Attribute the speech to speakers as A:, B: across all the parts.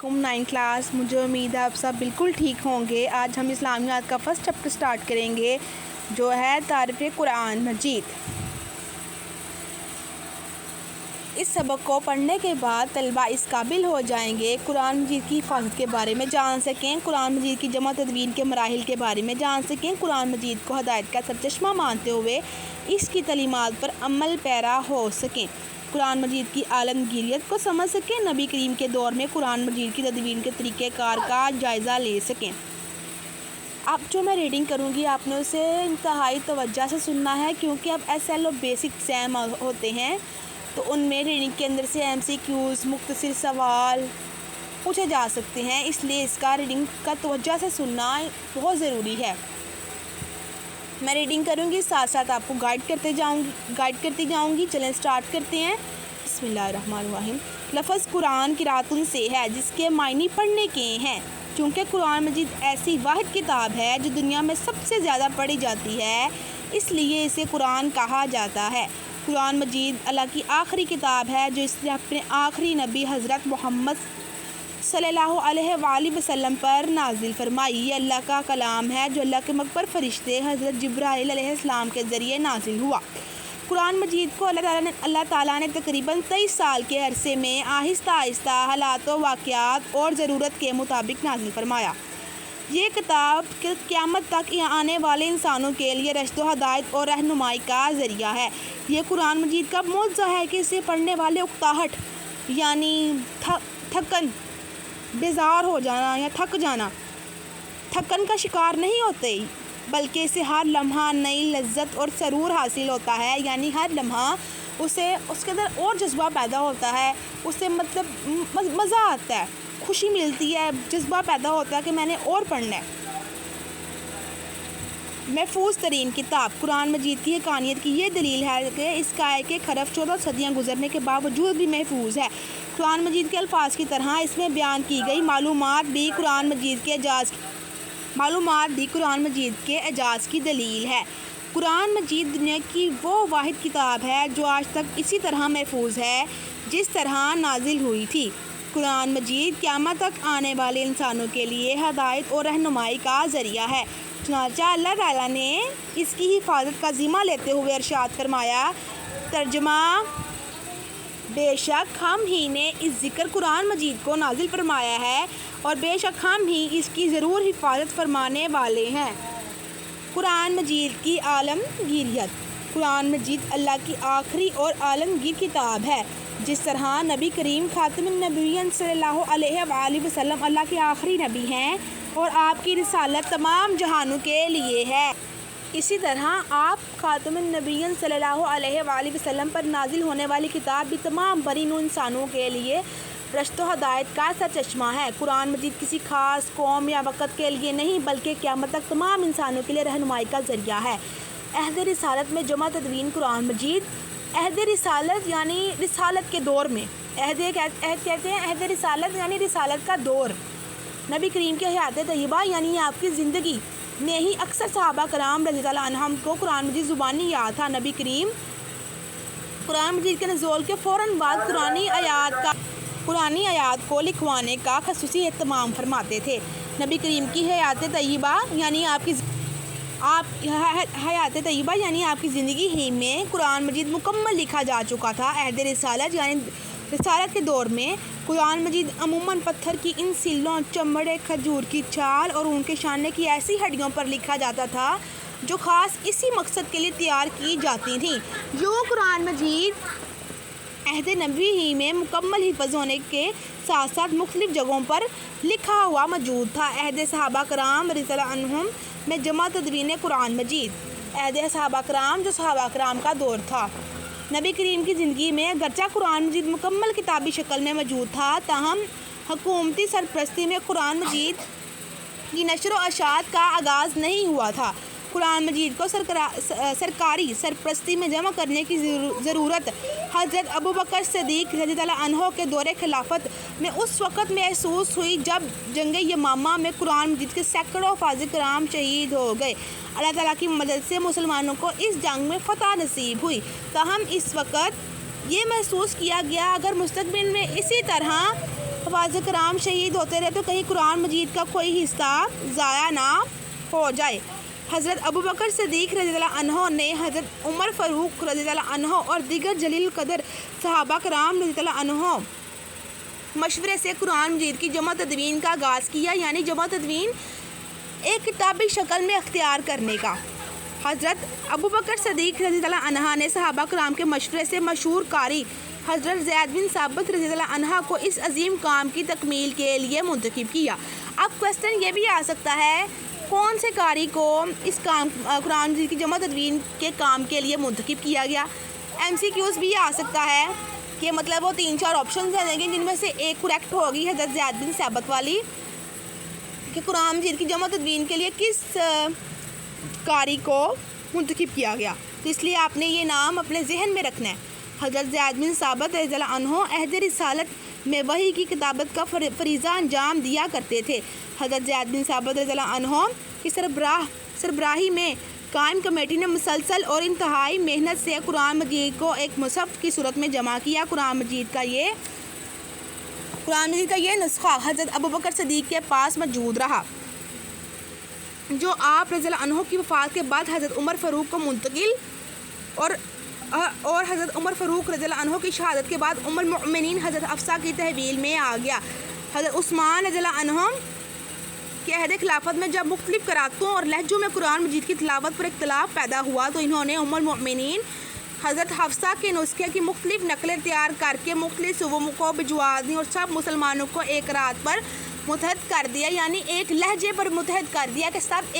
A: علیکم 9 کلاس. مجھے امید ہے آپ سب بالکل ٹھیک ہوں گے. آج ہم اسلامیات کا فرسٹ چیپٹر سٹارٹ کریں گے جو ہے تعریف قرآن مجید. اس سبق کو پڑھنے کے بعد طلبہ اس قابل ہو جائیں گے قرآن مجید کی حفاظت کے بارے میں جان سکیں, قرآن مجید کی جمع تدوین کے مراحل کے بارے میں جان سکیں, قرآن مجید کو ہدایت کا سرچشمہ مانتے ہوئے اس کی تعلیمات پر عمل پیرا ہو سکیں, قرآن مجید کی عالمگیریت کو سمجھ سکیں, نبی کریم کے دور میں قرآن مجید کی تدوین کے طریقہ کار کا جائزہ لے سکیں. اب جو میں ریڈنگ کروں گی آپ نے اسے انتہائی توجہ سے سننا ہے کیونکہ اب SLO بیسک ایگزام ہوتے ہیں تو ان میں ریڈنگ کے اندر سے MCQs مختصر سوال پوچھے جا سکتے ہیں, اس لیے اس کا ریڈنگ کا توجہ سے سننا بہت ضروری ہے. میں ریڈنگ کروں گی ساتھ ساتھ آپ کو گائیڈ کرتی جاؤں گی. چلیں سٹارٹ کرتے ہیں. بسم اللہ الرحمن الرحیم. لفظ قرآن قراتن سے ہے جس کے معنی پڑھنے کے ہیں. چونکہ قرآن مجید ایسی واحد کتاب ہے جو دنیا میں سب سے زیادہ پڑھی جاتی ہے اس لیے اسے قرآن کہا جاتا ہے. قرآن مجید اللہ کی آخری کتاب ہے جو اس نے اپنے آخری نبی حضرت محمد صلی اللہ علیہ وآلہ وسلم پر نازل فرمائی. یہ اللہ کا کلام ہے جو اللہ کے مقبر فرشتے حضرت جبرائیل علیہ السلام کے ذریعے نازل ہوا. قرآن مجید کو اللہ تعالیٰ نے تقریباً 23 سال کے عرصے میں آہستہ آہستہ حالات و واقعات اور ضرورت کے مطابق نازل فرمایا. یہ کتاب قیامت تک آنے والے انسانوں کے لیے رشد و ہدایت اور رہنمائی کا ذریعہ ہے. یہ قرآن مجید کا معجزہ ہے کہ اسے پڑھنے والے اکتاہٹ یعنی تھکن, بیزار ہو جانا یا تھکن کا شکار نہیں ہوتے بلکہ اسے ہر لمحہ نئی لذت اور سرور حاصل ہوتا ہے. یعنی ہر لمحہ اس کے اندر اور جذبہ پیدا ہوتا ہے, اسے مطلب مزہ آتا ہے, خوشی ملتی ہے, جذبہ پیدا ہوتا ہے کہ میں نے اور پڑھنا ہے. محفوظ ترین کتاب. قرآن مجید کی حقانیت کی یہ دلیل ہے کہ اس کا ایک حرف 14 صدیاں گزرنے کے باوجود بھی محفوظ ہے. قرآن مجید کے الفاظ کی طرح اس میں بیان کی گئی معلومات بھی قرآن مجید کے اعجاز کی دلیل ہے. قرآن مجید دنیا کی وہ واحد کتاب ہے جو آج تک اسی طرح محفوظ ہے جس طرح نازل ہوئی تھی. قرآن مجید قیامت تک آنے والے انسانوں کے لیے ہدایت اور رہنمائی کا ذریعہ ہے. چنانچہ اللہ تعالیٰ نے اس کی حفاظت کا ذمہ لیتے ہوئے ارشاد فرمایا. ترجمہ: بے شک ہم ہی نے اس ذکر قرآن مجید کو نازل فرمایا ہے اور بے شک ہم ہی اس کی ضرور حفاظت فرمانے والے ہیں. قرآن مجید کی عالمگیریت. قرآن مجید اللہ کی آخری اور عالمگیر کتاب ہے. جس طرح نبی کریم خاتم النبیین صلی اللہ علیہ وآلہ وسلم اللہ کے آخری نبی ہیں اور آپ کی رسالت تمام جہانوں کے لیے ہے, اسی طرح آپ خاتم النبیین صلی اللہ علیہ وآلہ وسلم پر نازل ہونے والی کتاب بھی تمام برین انسانوں کے لیے رشد و ہدایت کا سرچشمہ ہے. قرآن مجید کسی خاص قوم یا وقت کے لیے نہیں بلکہ قیامت تک تمام انسانوں کے لیے رہنمائی کا ذریعہ ہے. عہد رسالت میں جمع تدوین قرآن مجید. عہد رسالت یعنی رسالت کے دور میں, عہد کہتے ہیں عہد رسالت یعنی رسالت کا دور. نبی کریم کے حیات طیبہ یعنی آپ کی زندگی میں ہی اکثر صحابہ کرام رضی اللہ عنہم کو قرآن مجید زبانی یاد تھا. نبی کریم قرآن مجید کے نزول کے فوراً بعد قرآنی آیات کو لکھوانے کا خصوصی اہتمام فرماتے تھے. نبی کریم کی حیات طیبہ یعنی آپ کی زندگی ہی میں قرآن مجید مکمل لکھا جا چکا تھا. عہد رسالت یعنی رسالت کے دور میں قرآن مجید عموماً پتھر کی ان سلوں, چمڑے, کھجور کی چھال اور ان کے شانے کی ایسی ہڈیوں پر لکھا جاتا تھا جو خاص اسی مقصد کے لیے تیار کی جاتی تھیں. یوں قرآن مجید عہد نبی ہی میں مکمل حفظ ہونے کے ساتھ ساتھ مختلف جگہوں پر لکھا ہوا موجود تھا. عہد صحابہ کرام رضی اللہ عنہم میں جمع تدوین قرآن مجید. عہد صحابہ کرام جو صحابہ کرام کا دور تھا. نبی کریم کی زندگی میں اگرچہ قرآن مجید مکمل کتابی شکل میں موجود تھا تاہم حکومتی سرپرستی میں قرآن مجید کی نشر و اشاعت کا آغاز نہیں ہوا تھا. قرآن مجید کو سرکاری سرپرستی میں جمع کرنے کی ضرورت حضرت ابوبکر صدیق رضی اللہ عنہ کے دور خلافت میں اس وقت محسوس ہوئی جب جنگ یمامہ میں قرآن مجید کے سینکڑوں حفاظ کرام شہید ہو گئے. اللہ تعالیٰ کی مدد سے مسلمانوں کو اس جنگ میں فتح نصیب ہوئی. تاہم اس وقت یہ محسوس کیا گیا اگر مستقبل میں اسی طرح حفاظ کرام شہید ہوتے رہے تو کہیں قرآن مجید کا کوئی حصہ ضائع نہ ہو جائے۔ حضرت ابوبکر صدیق رضی اللہ عنہ نے حضرت عمر فاروق رضی اللہ عنہ اور دیگر جلیل القدر صحابہ کرام رضی اللہ عنہ مشورے سے قرآن مجید کی جمع تدوین کا آغاز کیا، یعنی جمع تدوین ایک کتابی شکل میں اختیار کرنے کا۔ حضرت ابوبکر صدیق رضی اللہ عنہ نے صحابہ کرام کے مشورے سے مشہور قاری حضرت زید بن ثابت رضی اللہ عنہ کو اس عظیم کام کی تکمیل کے لیے منتخب کیا۔ اب کویسچن یہ بھی آ سکتا ہے کون سے قاری کو اس کام قرآن مجید کی جمع تدوین کے کام کے لیے منتخب کیا گیا۔ MCQs بھی آ سکتا ہے کہ مطلب وہ 3-4 آپشنز دیں گے جن میں سے ایک کریکٹ ہوگی حضرت زید بن ثابت والی، کہ قرآن مجید کی جمع تدوین کے لیے کس قاری کو منتخب کیا گیا، تو اس لیے آپ نے یہ نام اپنے ذہن میں رکھنا ہے۔ حضرت زید بن ثابت رضی اللہ عنہ عہد رسالت میں وحی کی کتابت کا فریضہ انجام دیا کرتے تھے۔ حضرت زید بن ثابت رضی اللہ عنہ کی سربراہی میں قائم کمیٹی نے مسلسل اور انتہائی محنت سے قرآن مجید کو ایک مصحف کی صورت میں جمع کیا۔ قرآن مجید کا یہ نسخہ حضرت ابوبکر صدیق کے پاس موجود رہا، جو آپ رضی اللہ عنہ کی وفات کے بعد حضرت عمر فاروق کو منتقل اور حضرت عمر فاروق رضی اللہ عنہ کی شہادت کے بعد ام المؤمنین حضرت حفصہ کی تحویل میں آ گیا۔ حضرت عثمان رضی اللہ عنہ کے عہد خلافت میں جب مختلف قراتوں اور لہجوں میں قرآن مجید کی تلاوت پر اختلاف پیدا ہوا تو انہوں نے ام المؤمنین حضرت حفصہ کے نسخے کی مختلف نقلیں تیار کر کے مختلف صوبوں کو بھجوا دیں اور سب مسلمانوں کو ایک قرات پر متحد کر دیا، یعنی ایک لہجے پر متحد کر دیا کہ سب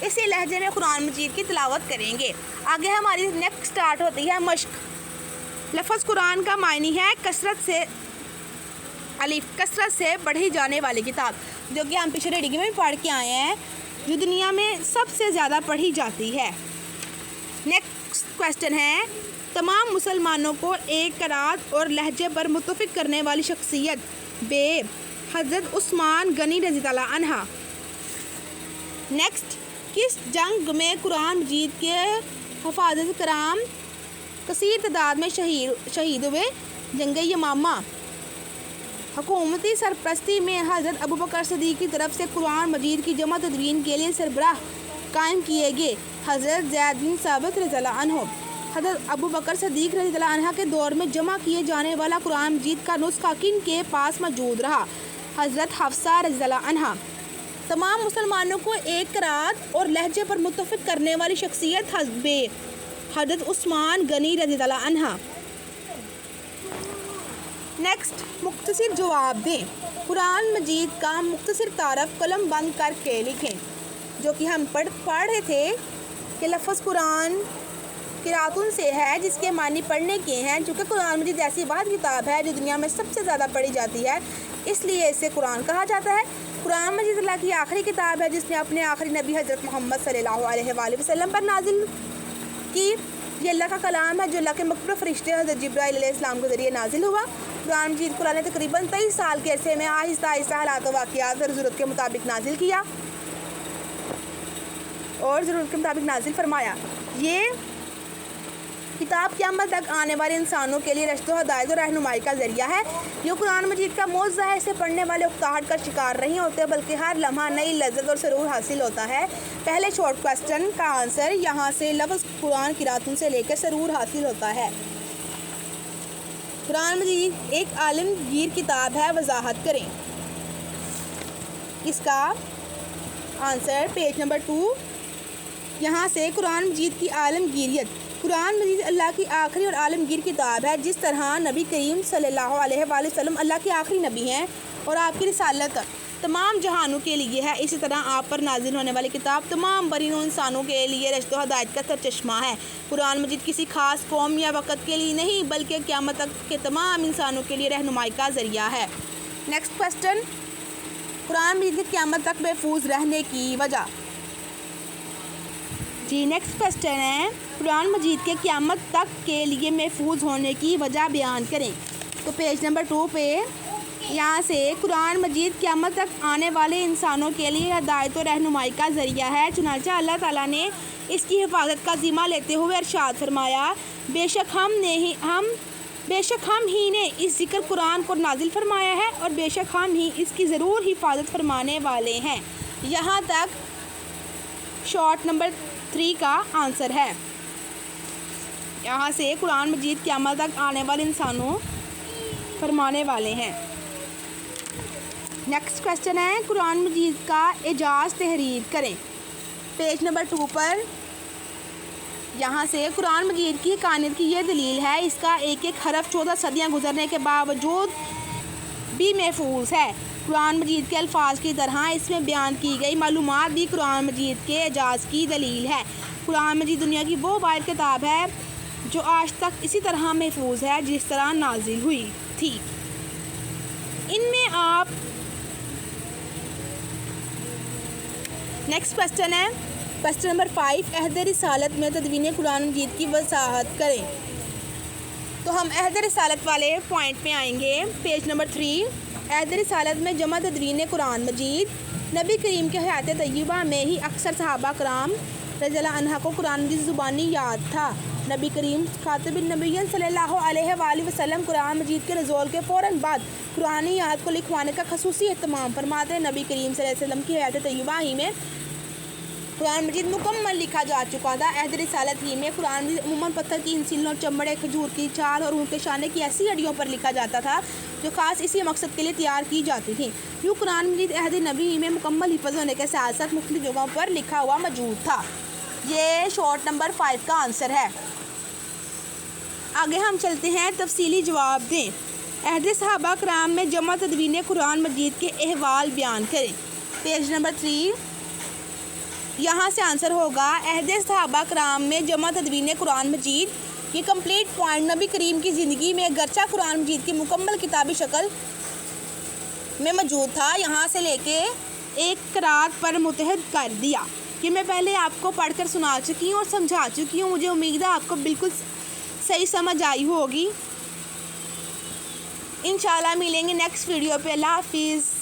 A: اسی لہجے میں قرآن مجید کی تلاوت کریں گے۔ آگے ہماری نیکسٹ سٹارٹ ہوتی ہے مشق۔ لفظ قرآن کا معنی ہے کثرت سے پڑھی جانے والی کتاب، جو کہ ہم پچھلے ریڈنگ میں بھی پڑھ کے آئے ہیں، جو دنیا میں سب سے زیادہ پڑھی جاتی ہے۔ نیکسٹ کویسچن ہے تمام مسلمانوں کو ایک قرات اور لہجے پر متفق کرنے والی شخصیت بے حضرت عثمان غنی رضی اللہ عنہ۔ نیکسٹ، کس جنگ میں قرآن مجید کے حفاظ کرام کثیر تعداد میں شہید ہوئے؟ جنگ یمامہ۔ حکومتی سرپرستی میں حضرت ابوبکر صدیق کی طرف سے قرآن مجید کی جمع تدوین کے لیے سربراہ قائم کیے گئے حضرت زید بن ثابت رضی اللہ عنہ۔ حضرت ابوبکر صدیق رضی اللہ عنہ کے دور میں جمع کیے جانے والا قرآن مجید کا نسخہ کن کے پاس موجود رہا؟ حضرت حفصہ رضی اللہ عنہ۔ تمام مسلمانوں کو ایک قرات اور لہجے پر متفق کرنے والی شخصیت حضرت عثمان غنی رضی اللہ عنہ۔ نیکسٹ، مختصر جواب دیں۔ قرآن مجید کا مختصر تعارف قلم بند کر کے لکھیں۔ جو کہ ہم پڑھ رہے تھے کہ لفظ قرآن قراتن سے ہے جس کے معنی پڑھنے کے ہیں، چونکہ قرآن مجید ایسی واحد کتاب ہے جو دنیا میں سب سے زیادہ پڑھی جاتی ہے، اس لیے اسے قرآن کہا جاتا ہے۔ قرآن مجید اللہ کی آخری کتاب ہے جس نے اپنے آخری نبی حضرت محمد صلی اللہ علیہ وآلہ وسلم پر نازل کی۔ یہ اللہ کا کلام ہے جو اللہ کے مقرب فرشتے حضرت جبرائیل علیہ السلام کے ذریعے نازل ہوا۔ قرآن مجید قرآن نے تقریباً 23 سال کے عرصے میں آہستہ آہستہ حالات و واقعات اور ضرورت کے مطابق نازل کیا اور ضرورت کے مطابق نازل فرمایا۔ یہ کتاب قیامت تک آنے والے انسانوں کے لیے رشد و ہدایت اور رہنمائی کا ذریعہ ہے۔ یہ قرآن مجید کا موضوع ہے، اسے پڑھنے والے اکتاہٹ کا شکار نہیں ہوتے بلکہ ہر لمحہ نئی لذت اور سرور حاصل ہوتا ہے۔ پہلے شارٹ کویسچن کا آنسر یہاں سے لفظ قرآن قراتن سے لے کر سرور حاصل ہوتا ہے۔ قرآن مجید ایک عالمگیر کتاب ہے، وضاحت کریں۔ اس کا آنسر پیج نمبر 2 یہاں سے قرآن مجید کی عالمگیریت۔ قرآن مجید اللہ کی آخری اور عالمگیر کتاب ہے، جس طرح نبی کریم صلی اللہ علیہ وآلہ وسلم اللہ کے آخری نبی ہیں اور آپ کی رسالت تمام جہانوں کے لیے ہے، اسی طرح آپ پر نازل ہونے والی کتاب تمام برینوں انسانوں کے لیے رشد و ہدایت کا سرچشمہ ہے۔ قرآن مجید کسی خاص قوم یا وقت کے لیے نہیں بلکہ قیامت تک کے تمام انسانوں کے لیے رہنمائی کا ذریعہ ہے۔ نیکسٹ کویسچن، قرآن مجید کے قیامت تک محفوظ رہنے کی وجہ۔ نیکسٹ کویسچن ہے قرآن مجید کے قیامت تک کے لیے محفوظ ہونے کی وجہ بیان کریں۔ تو پیج نمبر 2 پہ یہاں سے قرآن مجید قیامت تک آنے والے انسانوں کے لیے ہدایت و رہنمائی کا ذریعہ ہے، چنانچہ اللہ تعالیٰ نے اس کی حفاظت کا ذمہ لیتے ہوئے ارشاد فرمایا، بے شک ہم بے شک ہم ہی نے اس ذکر قرآن کو نازل فرمایا ہے اور بے شک ہم ہی اس کی ضرور حفاظت فرمانے والے ہیں۔ یہاں تک شارٹ نمبر 3 کا آنسر ہے۔ یہاں سے قرآن مجید قیامت تک آنے والے انسانوں فرمانے والے ہیں۔ نیکسٹ کویسچن ہے قرآن مجید کا اعجاز تحریر کریں۔ پیج نمبر 2 پر یہاں سے قرآن مجید کی حقانیت کی یہ دلیل ہے، اس کا ایک ایک حرف 14 صدیاں گزرنے کے باوجود بھی محفوظ ہے۔ قرآن مجید کے الفاظ کی طرح اس میں بیان کی گئی معلومات بھی قرآن مجید کے اعجاز کی دلیل ہے۔ قرآن مجید دنیا کی وہ واحد کتاب ہے جو آج تک اسی طرح محفوظ ہے جس طرح نازل ہوئی تھی۔ ان میں آپ نیکسٹ کویسچن ہے کویسچن نمبر 5 عہد رسالت میں تدوین قرآن مجید کی وضاحت کریں۔ تو ہم عہد رسالت والے پوائنٹ میں آئیں گے۔ پیج نمبر 3 عہد رسالت میں جمع تدوین قرآن مجید۔ نبی کریم کے حیات طیبہ میں ہی اکثر صحابہ کرام رضی اللہ عنہ کو قرآن مجید زبانی یاد تھا۔ نبی کریم خاتم النبیین صلی اللہ علیہ وآلہ وسلم قرآن مجید کے نزول کے فوراً بعد قرآن یاد کو لکھوانے کا خصوصی اہتمام فرماتے ہیں۔ نبی کریم صلی اللہ علیہ وسلم کی حیات طیبہ ہی میں قرآن مجید مکمل لکھا جا چکا تھا۔ عہد رسالت ہی میں قرآن مجید عموماً پتھر کی انسیل اور چمڑے، کھجور کی چھال اور اونٹ کے شانے کی ایسی ہڈیوں پر لکھا جاتا تھا جو خاص اسی مقصد کے لیے تیار کی جاتی تھیں۔ یوں قرآن مجید عہد نبی ہی میں مکمل حفظ ہونے کے ساتھ ساتھ مختلف جگہوں پر لکھا ہوا موجود تھا۔ یہ شارٹ نمبر 5 کا آنسر ہے۔ آگے ہم چلتے ہیں تفصیلی جواب دیں۔ عہد صحابہ کرام میں جمع تدوین قرآن مجید کے احوال بیان کریں۔ پیج نمبر 3 یہاں سے آنسر ہوگا عہد صحابہ کرام میں جمع تدوین قرآن مجید۔ یہ کمپلیٹ پوائنٹ نبی کریم کی زندگی میں گرچہ قرآن مجید کی مکمل کتابی شکل میں موجود تھا، یہاں سے لے کے ایک قرات پر متحد کر دیا۔ یہ میں پہلے آپ کو پڑھ کر سنا چکی ہوں اور سمجھا چکی ہوں، مجھے امید ہے آپ کو بالکل صحیح سمجھ آئی ہوگی۔ انشاءاللہ ملیں گے نیکسٹ ویڈیو پہ۔ اللہ حافظ۔